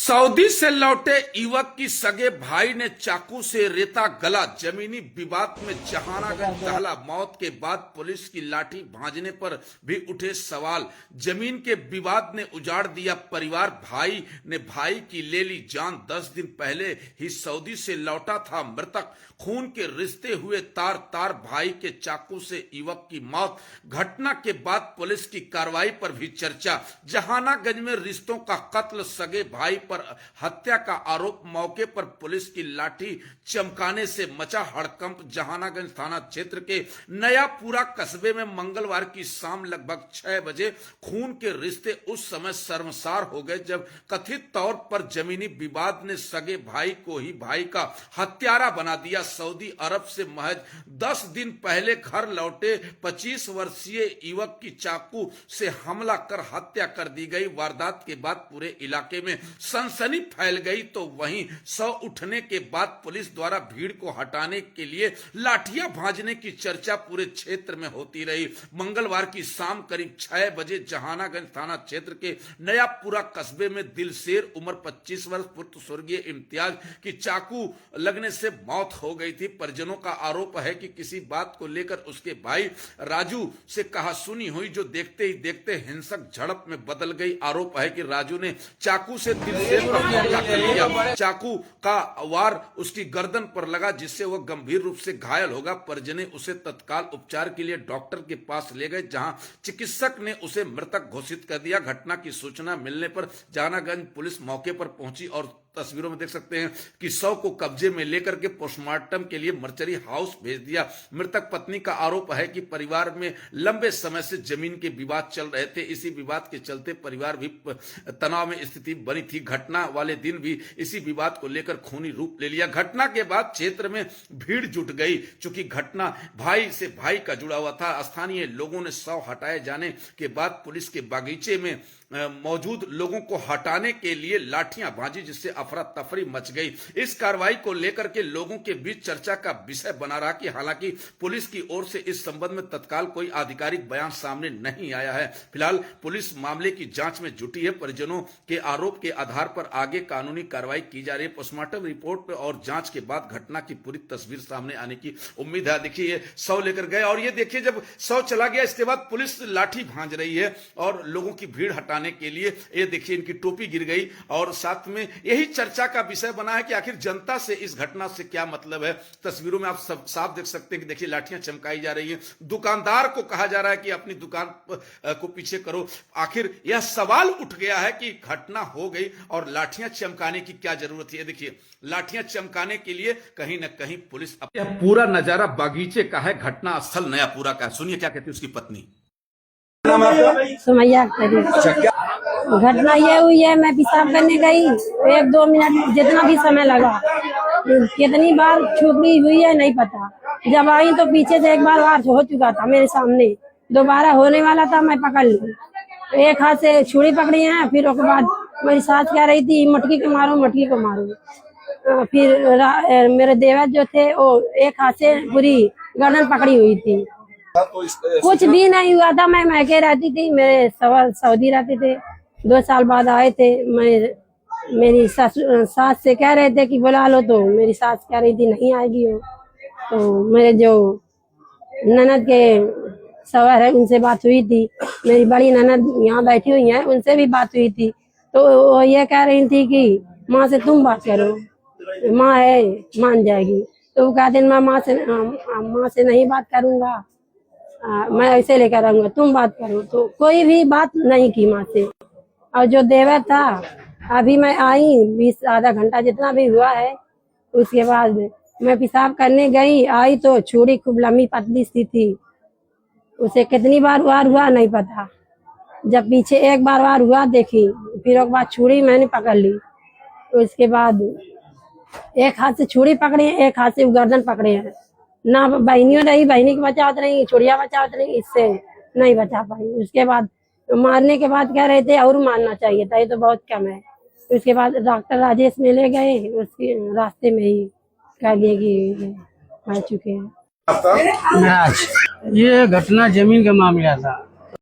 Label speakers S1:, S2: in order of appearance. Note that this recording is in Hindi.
S1: सऊदी से लौटे युवक की सगे भाई ने चाकू से रेता गला। जमीनी विवाद में जहानागंज दहला। मौत के बाद पुलिस की लाठी भांजने पर भी उठे सवाल। जमीन के विवाद ने उजाड़ दिया परिवार। भाई ने भाई की ले ली जान। 10 दिन पहले ही सऊदी से लौटा था मृतक। खून के रिश्ते हुए तार तार। भाई के चाकू से युवक की मौत। घटना के बाद पुलिस की कार्रवाई पर भी चर्चा। जहानागंज में रिश्तों का कत्ल, सगे भाई पर हत्या का आरोप। मौके पर पुलिस की लाठी चमकाने से मचा हड़कंप। जहानागंज थाना क्षेत्र के नयापुरा कस्बे में मंगलवार की शाम लगभग 6 बजे खून के रिश्ते उस समय शर्मसार हो गए जब कथित तौर पर जमीनी विवाद ने सगे भाई को ही भाई का हत्यारा बना दिया। सऊदी अरब से महज 10 दिन पहले घर लौटे 25 वर्षीय युवक की चाकू से हमला कर हत्या कर दी गई। वारदात के बाद पूरे इलाके में सनसनी फैल गई। तो वहीं सौ उठने के बाद पुलिस द्वारा भीड़ को हटाने के लिए लाठियां भांजने की चर्चा पूरे क्षेत्र में होती रही। मंगलवार की शाम करीब 6 बजे जहानागंज थाना क्षेत्र के नयापुरा कस्बे में दिलशेर उम्र 25 वर्ष पुत्र स्वर्गीय इम्तियाज की चाकू लगने से मौत हो गई थी। परिजनों का आरोप है कि किसी बात को लेकर उसके भाई राजू से कहासुनी हुई जो देखते ही देखते हिंसक झड़प में बदल गई। आरोप है कि राजू ने चाकू से दिलशेर पर हमला कर लिया। चाकू का वार उसकी गर्दन पर लगा जिससे वह गंभीर रूप से घायल होगा। परिजन उसे तत्काल उपचार के लिए डॉक्टर के पास ले गए जहां चिकित्सक ने उसे मृतक घोषित कर दिया। घटना की सूचना मिलने पर जहानागंज पुलिस मौके पर पहुंची और तस्वीरों में देख सकते हैं कि शव को कब्जे में लेकर के पोस्टमार्टम के लिए मर्चरी हाउस भेज दिया। मृतक पत्नी का आरोप है कि परिवार में लंबे समय से जमीन के विवाद चल रहे थे। इसी विवाद के चलते परिवार भी तनाव में स्थिति बनी थी। घटना वाले दिन भी इसी विवाद को लेकर खूनी रूप ले लिया। घटना के बाद क्षेत्र में भीड़ जुट गई। चूंकि घटना भाई से भाई का जुड़ा हुआ था। स्थानीय लोगों ने शव हटाए जाने के बाद पुलिस के बागीचे में मौजूद लोगों को हटाने के लिए लाठियां भांजी जिससे अफरा तफरी मच गई। इस कार्रवाई को लेकर के लोगों के बीच चर्चा का विषय बना रहा कि हालांकि पुलिस की ओर से इस संबंध में तत्काल कोई आधिकारिक बयान सामने नहीं आया है। फिलहाल पुलिस मामले की जांच में जुटी है। परिजनों के आरोप के आधार पर आगे कानूनी कार्रवाई की जा रही है। पोस्टमार्टम रिपोर्ट और जांच के बाद घटना की पूरी तस्वीर सामने आने की उम्मीद है। देखिए शव लेकर गए और ये देखिए जब शव चला गया इसके बाद पुलिस लाठी भांज रही है और लोगों की भीड़ हटाने के लिए। ये देखिए इनकी टोपी गिर गई और साथ में यही चर्चा का विषय बना है कि आखिर जनता से इस घटना से क्या मतलब है। तस्वीरों में आप सब साफ देख सकते हैं कि देखिए लाठियां चमकाई जा रही हैं। दुकानदार को कहा जा रहा है कि अपनी दुकान को पीछे करो। आखिर यह सवाल उठ गया है कि घटना हो गई और लाठियां चमकाने की क्या जरूरत है। देखिए लाठियां चमकाने के लिए कहीं ना कहीं पुलिस। यह पूरा नजारा बागीचे का है। घटना स्थल नयापुरा का। सुनिए क्या कहती है उसकी पत्नी।
S2: सुमैया घटना ये हुई है, मैं पेशाब करने गई 1-2 मिनट जितना भी समय लगा, कितनी बार छुपी हुई है नहीं पता। जब आई तो पीछे से एक बार वार हो चुका था मेरे सामने, दोबारा होने वाला था, मैं पकड़ ली। एक हाथ से छुरी पकड़ी है। फिर उसके बाद मेरी सास कह रही थी मटकी को मारो मटकी को मारो। फिर मेरे देवर जो थे वो एक हाथ से पूरी गर्दन पकड़ी हुई थी। कुछ भी नहीं हुआ था। मैं मैके रहती थी, मेरे सऊदी रहते थे। 2 साल बाद आए थे। मेरी सास से कह रहे थे कि बुला लो, तो मेरी सास कह रही थी नहीं आएगी वो। तो मेरे जो ननद के सवर है उनसे बात हुई थी। मेरी बड़ी ननद यहाँ बैठी हुई है, उनसे भी बात हुई थी। तो वो ये कह रही थी कि माँ से तुम बात करो, माँ है मान जाएगी। तो वो कहते मैं माँ से नहीं बात करूंगा, मैं ऐसे लेकर आऊंगा, तुम बात करो। तो कोई भी बात नहीं की माँ से। और जो देवर था, अभी मैं आई 20 आधा घंटा जितना भी हुआ है, उसके बाद मैं पेशाब करने गई, आई तो छुरी खूब लंबी पतली सी थी। उसे कितनी बार वार हुआ नहीं पता। जब पीछे एक बार वार हुआ देखी, फिर एक बार छुरी मैंने पकड़ ली। तो उसके बाद एक हाथ से छुरी पकड़े, एक हाथ से गर्दन पकड़े हैं। ना बहनियों रही, बहनी की बचावत रही, चुड़िया बचावत रही, इससे नहीं बचा पाई। उसके बाद मारने के बाद कह रहे थे और मारना चाहिए था, ये तो बहुत कम है। उसके बाद डॉक्टर राजेश में ले गए, उसके रास्ते में ही कह दिए कि मर चुके हैं।
S3: ये घटना जमीन का मामला था।